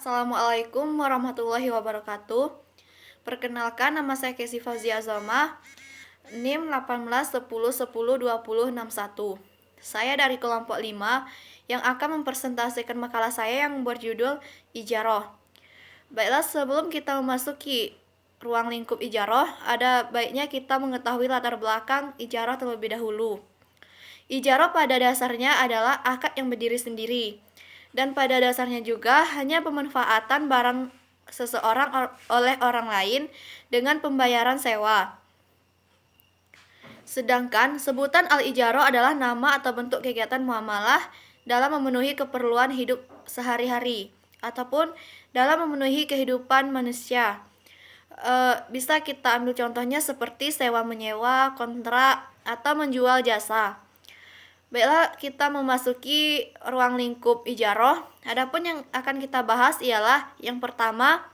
Assalamualaikum warahmatullahi wabarakatuh. Perkenalkan, nama saya Kesi Fauzia Azalma, NIM 1810102061. Saya dari kelompok 5 yang akan mempresentasikan makalah saya yang berjudul Ijaroh. Baiklah, sebelum kita memasuki ruang lingkup ijaroh, ada baiknya kita mengetahui latar belakang ijaroh terlebih dahulu. Ijaroh pada dasarnya adalah akad yang berdiri sendiri, dan pada dasarnya juga hanya pemanfaatan barang seseorang oleh orang lain dengan pembayaran sewa. Sedangkan sebutan al-ijaroh adalah nama atau bentuk kegiatan muamalah dalam memenuhi keperluan hidup sehari-hari ataupun dalam memenuhi kehidupan manusia. Bisa kita ambil contohnya seperti sewa menyewa, kontrak, atau menjual jasa. Baiklah, kita memasuki ruang lingkup ijaroh. Adapun yang akan kita bahas ialah yang pertama,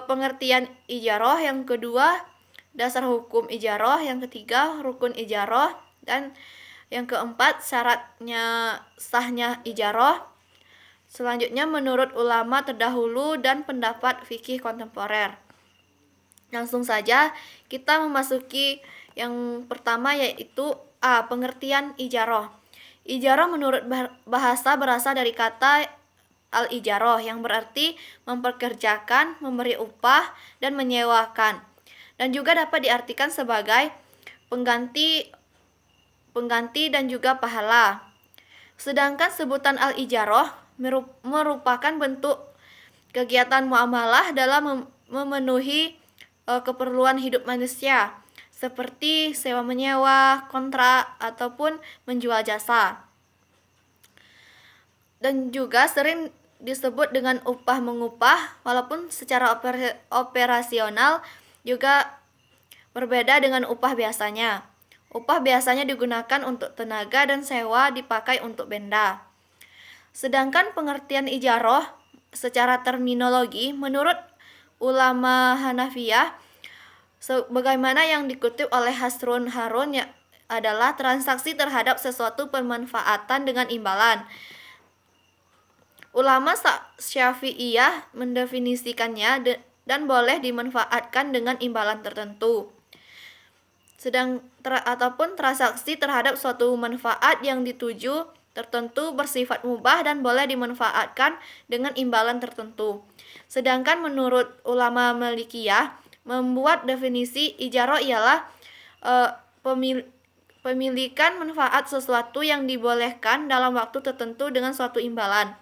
pengertian ijaroh, yang kedua, dasar hukum ijaroh, yang ketiga, rukun ijaroh, dan yang keempat, syaratnya sahnya ijaroh. Selanjutnya, menurut ulama terdahulu dan pendapat fikih kontemporer. Langsung saja kita memasuki yang pertama, yaitu A. Pengertian ijaroh. Ijaroh menurut bahasa berasal dari kata al-ijaroh yang berarti memperkerjakan, memberi upah, dan menyewakan. Dan juga dapat diartikan sebagai pengganti dan juga pahala. Sedangkan sebutan al-ijaroh merupakan bentuk kegiatan muamalah dalam memenuhi keperluan hidup manusia, seperti sewa menyewa, kontrak, ataupun menjual jasa. Dan juga sering disebut dengan upah mengupah, walaupun secara operasional juga berbeda dengan upah biasanya. Upah biasanya digunakan untuk tenaga dan sewa dipakai untuk benda. Sedangkan pengertian ijaroh secara terminologi menurut ulama Hanafiyah, sebagaimana yang dikutip oleh Hasrun Harun, adalah transaksi terhadap sesuatu pemanfaatan dengan imbalan. Ulama Syafi'iyah mendefinisikannya dan boleh dimanfaatkan dengan imbalan tertentu. Ataupun transaksi terhadap suatu manfaat yang dituju tertentu bersifat mubah dan boleh dimanfaatkan dengan imbalan tertentu. Sedangkan menurut ulama Malikiyah, membuat definisi ijaroh ialah pemilikan manfaat sesuatu yang dibolehkan dalam waktu tertentu dengan suatu imbalan.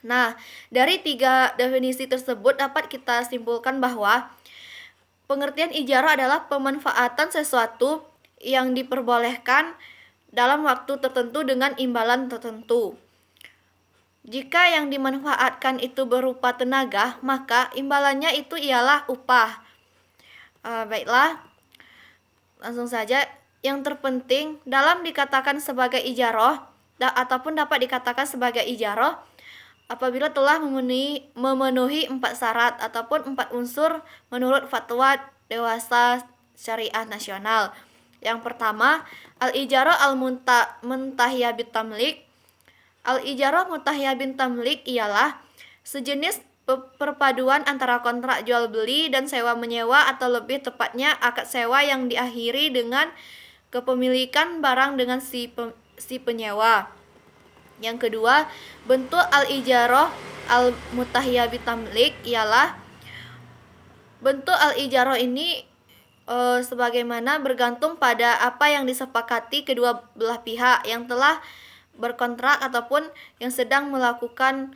Nah, dari 3 definisi tersebut dapat kita simpulkan bahwa pengertian ijaroh adalah pemanfaatan sesuatu yang diperbolehkan dalam waktu tertentu dengan imbalan tertentu. Jika yang dimanfaatkan itu berupa tenaga, maka imbalannya itu ialah upah. Baiklah, langsung saja. Yang terpenting dalam dikatakan sebagai ijaroh ataupun dapat dikatakan sebagai ijaroh apabila telah memenuhi 4 syarat ataupun 4 unsur menurut fatwa dewasa syariah nasional. Yang pertama, al-ijaroh al-muntahiyah bitamlik. Al-ijaroh muntahiyah bitamlik ialah sejenis perpaduan antara kontrak jual beli dan sewa menyewa, atau lebih tepatnya akad sewa yang diakhiri dengan kepemilikan barang dengan si penyewa. Yang kedua, bentuk al-ijaroh al-muntahiyah bitamlik ialah bentuk al-ijaroh ini sebagaimana bergantung pada apa yang disepakati kedua belah pihak yang telah berkontrak ataupun yang sedang melakukan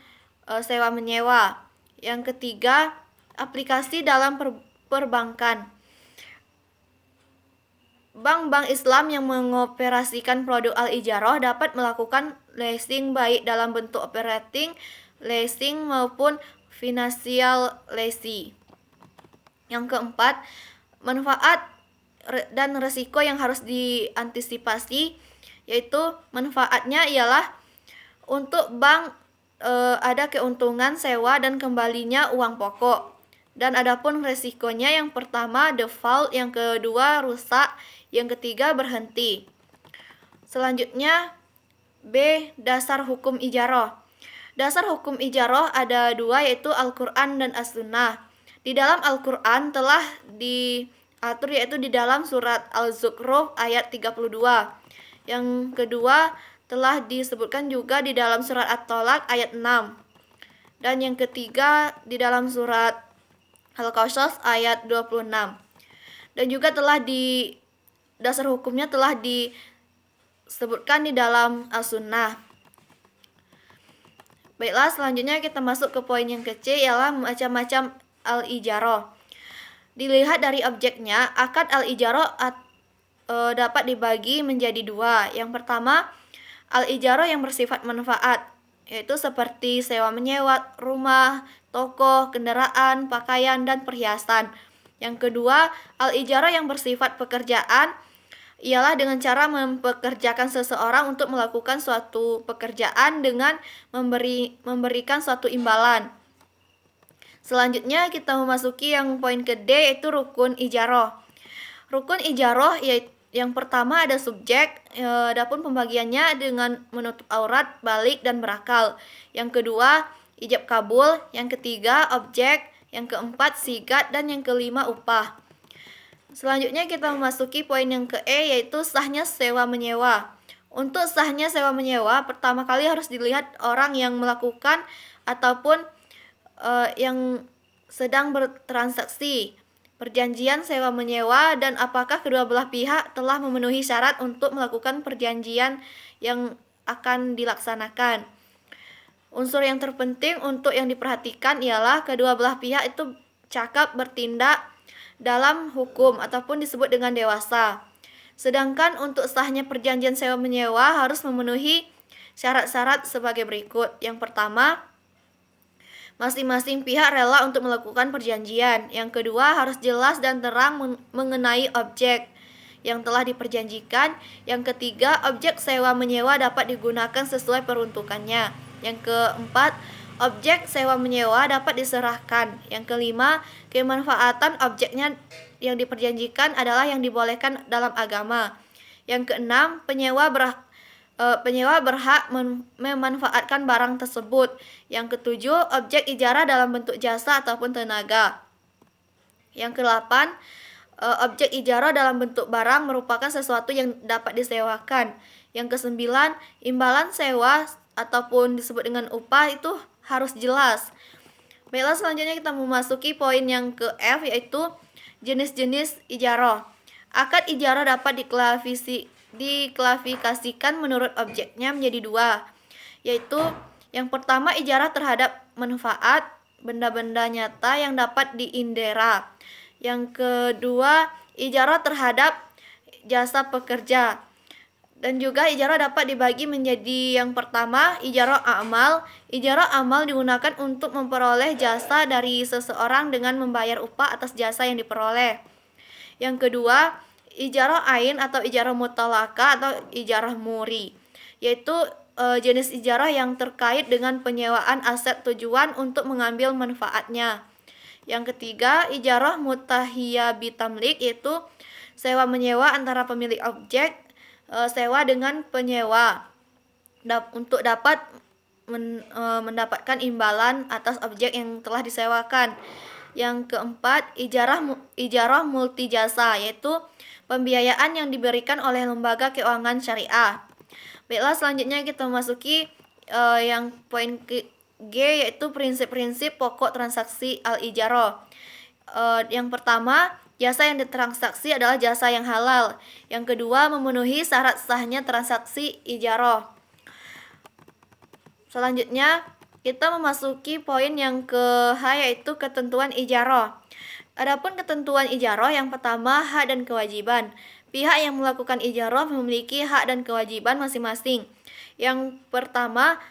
sewa menyewa. Yang ketiga, aplikasi dalam perbankan. Bank-bank Islam yang mengoperasikan produk al-ijaroh dapat melakukan leasing baik dalam bentuk operating leasing maupun financial leasing. Yang keempat, manfaat dan risiko yang harus diantisipasi, yaitu manfaatnya ialah untuk bank ada keuntungan sewa dan kembalinya uang pokok. Dan adapun risikonya, yang pertama default, yang kedua rusak, yang ketiga berhenti. Selanjutnya B. Dasar hukum ijaroh. Dasar hukum ijarah ada dua, yaitu Al-Quran dan As-Sunnah. Di dalam Al-Quran telah diatur yaitu di dalam surat Al-Zukhruf ayat 32. Yang kedua telah disebutkan juga di dalam surat At-Tolak ayat 6. Dan yang ketiga di dalam surat Al-Qasas ayat 26. Dan juga dasar hukumnya telah disebutkan di dalam As-Sunnah. Baiklah, selanjutnya kita masuk ke poin yang kecil, ialah macam-macam al-ijarah. Dilihat dari objeknya, akad al-ijarah dapat dibagi menjadi dua. Yang pertama, al-ijarah yang bersifat manfaat, yaitu seperti sewa menyewa rumah, toko, kendaraan, pakaian, dan perhiasan. Yang kedua, al-ijarah yang bersifat pekerjaan, ialah dengan cara mempekerjakan seseorang untuk melakukan suatu pekerjaan dengan memberikan suatu imbalan. Selanjutnya kita memasuki yang poin ke-D, yaitu rukun ijarah. Rukun ijarah yaitu yang pertama ada subjek, adapun pembagiannya dengan menutup aurat, balik, dan berakal. Yang kedua ijab kabul, yang ketiga objek, yang keempat sigat, dan yang kelima upah. Selanjutnya kita memasuki poin yang ke-E, yaitu sahnya sewa menyewa. Untuk sahnya sewa menyewa, pertama kali harus dilihat orang yang melakukan ataupun yang sedang bertransaksi perjanjian sewa menyewa, dan apakah kedua belah pihak telah memenuhi syarat untuk melakukan perjanjian yang akan dilaksanakan. Unsur yang terpenting untuk yang diperhatikan ialah kedua belah pihak itu cakap bertindak dalam hukum ataupun disebut dengan dewasa. Sedangkan untuk sahnya perjanjian sewa menyewa harus memenuhi syarat-syarat sebagai berikut. Yang pertama, masing-masing pihak rela untuk melakukan perjanjian. Yang kedua, harus jelas dan terang mengenai objek yang telah diperjanjikan. Yang ketiga, objek sewa menyewa dapat digunakan sesuai peruntukannya. Yang keempat, objek sewa menyewa dapat diserahkan. Yang kelima, kemanfaatan objeknya yang diperjanjikan adalah yang dibolehkan dalam agama. Yang keenam, penyewa berhak memanfaatkan barang tersebut. Yang ketujuh, objek ijarah dalam bentuk jasa ataupun tenaga. Yang kedelapan, objek ijarah dalam bentuk barang merupakan sesuatu yang dapat disewakan. Yang kesembilan, imbalan sewa ataupun disebut dengan upah itu harus jelas. Baiklah, selanjutnya kita memasuki poin yang ke-F, yaitu jenis-jenis ijarah. Akad ijarah dapat diklasifikasikan menurut objeknya menjadi dua, yaitu yang pertama ijarah terhadap manfaat, benda-benda nyata yang dapat diindera. Yang kedua ijarah terhadap jasa pekerja. Dan juga ijarah dapat dibagi menjadi yang pertama ijarah amal. Ijarah amal digunakan untuk memperoleh jasa dari seseorang dengan membayar upah atas jasa yang diperoleh. Yang kedua ijarah ain atau ijarah mutalaka atau ijarah muri, yaitu jenis ijarah yang terkait dengan penyewaan aset tujuan untuk mengambil manfaatnya. Yang ketiga ijarah mutahiyya bitamlik, yaitu sewa menyewa antara pemilik objek sewa dengan penyewa untuk dapat mendapatkan imbalan atas objek yang telah disewakan. Yang keempat ijarah multijasa, yaitu pembiayaan yang diberikan oleh lembaga keuangan syariah. Baiklah, selanjutnya kita memasuki yang poin G, yaitu prinsip-prinsip pokok transaksi al-ijarah. Yang pertama, jasa yang ditransaksi adalah jasa yang halal. Yang kedua, memenuhi syarat sahnya transaksi ijarah. Selanjutnya, kita memasuki poin yang ke-H, yaitu ketentuan ijarah. Adapun ketentuan ijarah, yang pertama, hak dan kewajiban. Pihak yang melakukan ijarah memiliki hak dan kewajiban masing-masing. Yang pertama,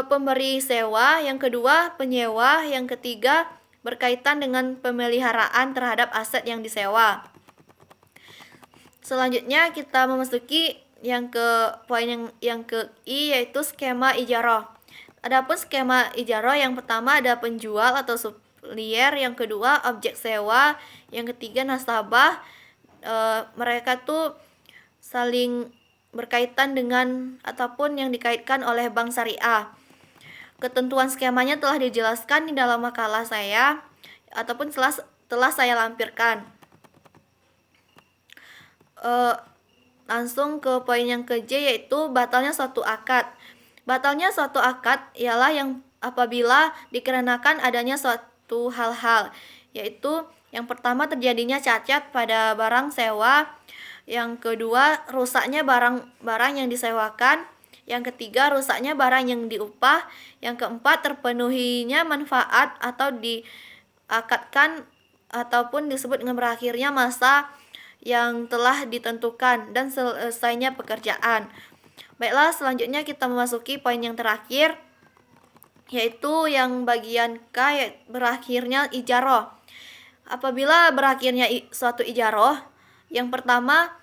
pemberi sewa, yang kedua, penyewa, yang ketiga, berkaitan dengan pemeliharaan terhadap aset yang disewa. Selanjutnya kita memasuki yang ke poin yang ke I, yaitu skema ijarah. Adapun skema ijarah, yang pertama ada penjual atau supplier, yang kedua objek sewa, yang ketiga nasabah. Mereka tuh saling berkaitan dengan ataupun yang dikaitkan oleh bank syariah. ketentuan skemanya telah dijelaskan di dalam makalah saya ataupun telah saya lampirkan. Langsung ke poin yang ke-J, yaitu batalnya suatu akad. Batalnya suatu akad ialah yang apabila dikarenakan adanya suatu hal-hal, yaitu yang pertama terjadinya cacat pada barang sewa, yang kedua rusaknya barang-barang yang disewakan, yang ketiga rusaknya barang yang diupah, yang keempat terpenuhinya manfaat atau diakadkan ataupun disebut dengan berakhirnya masa yang telah ditentukan dan selesainya pekerjaan. Baiklah, selanjutnya kita memasuki poin yang terakhir, yaitu yang bagian K, berakhirnya ijaroh. Apabila berakhirnya suatu ijaroh, yang pertama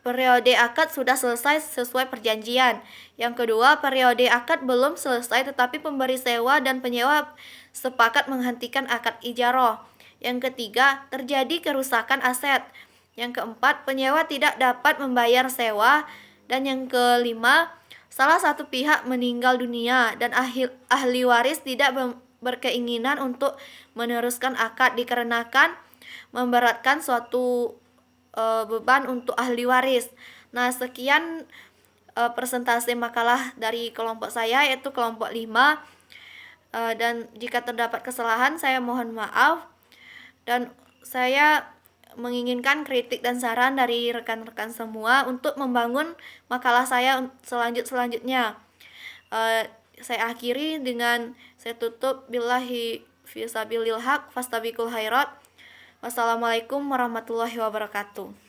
periode akad sudah selesai sesuai perjanjian. Yang kedua, periode akad belum selesai tetapi pemberi sewa dan penyewa sepakat menghentikan akad ijaroh. Yang ketiga, terjadi kerusakan aset. Yang keempat, penyewa tidak dapat membayar sewa. Dan yang kelima, salah satu pihak meninggal dunia dan ahli waris tidak berkeinginan untuk meneruskan akad dikarenakan memberatkan suatu beban untuk ahli waris. Nah, sekian presentasi makalah dari kelompok saya, yaitu kelompok 5. Dan jika terdapat kesalahan saya mohon maaf, dan saya menginginkan kritik dan saran dari rekan-rekan semua untuk membangun makalah saya selanjutnya. Saya akhiri dengan saya tutup billahi fisabilil haq fastabiqul khairat. Wassalamualaikum warahmatullahi wabarakatuh.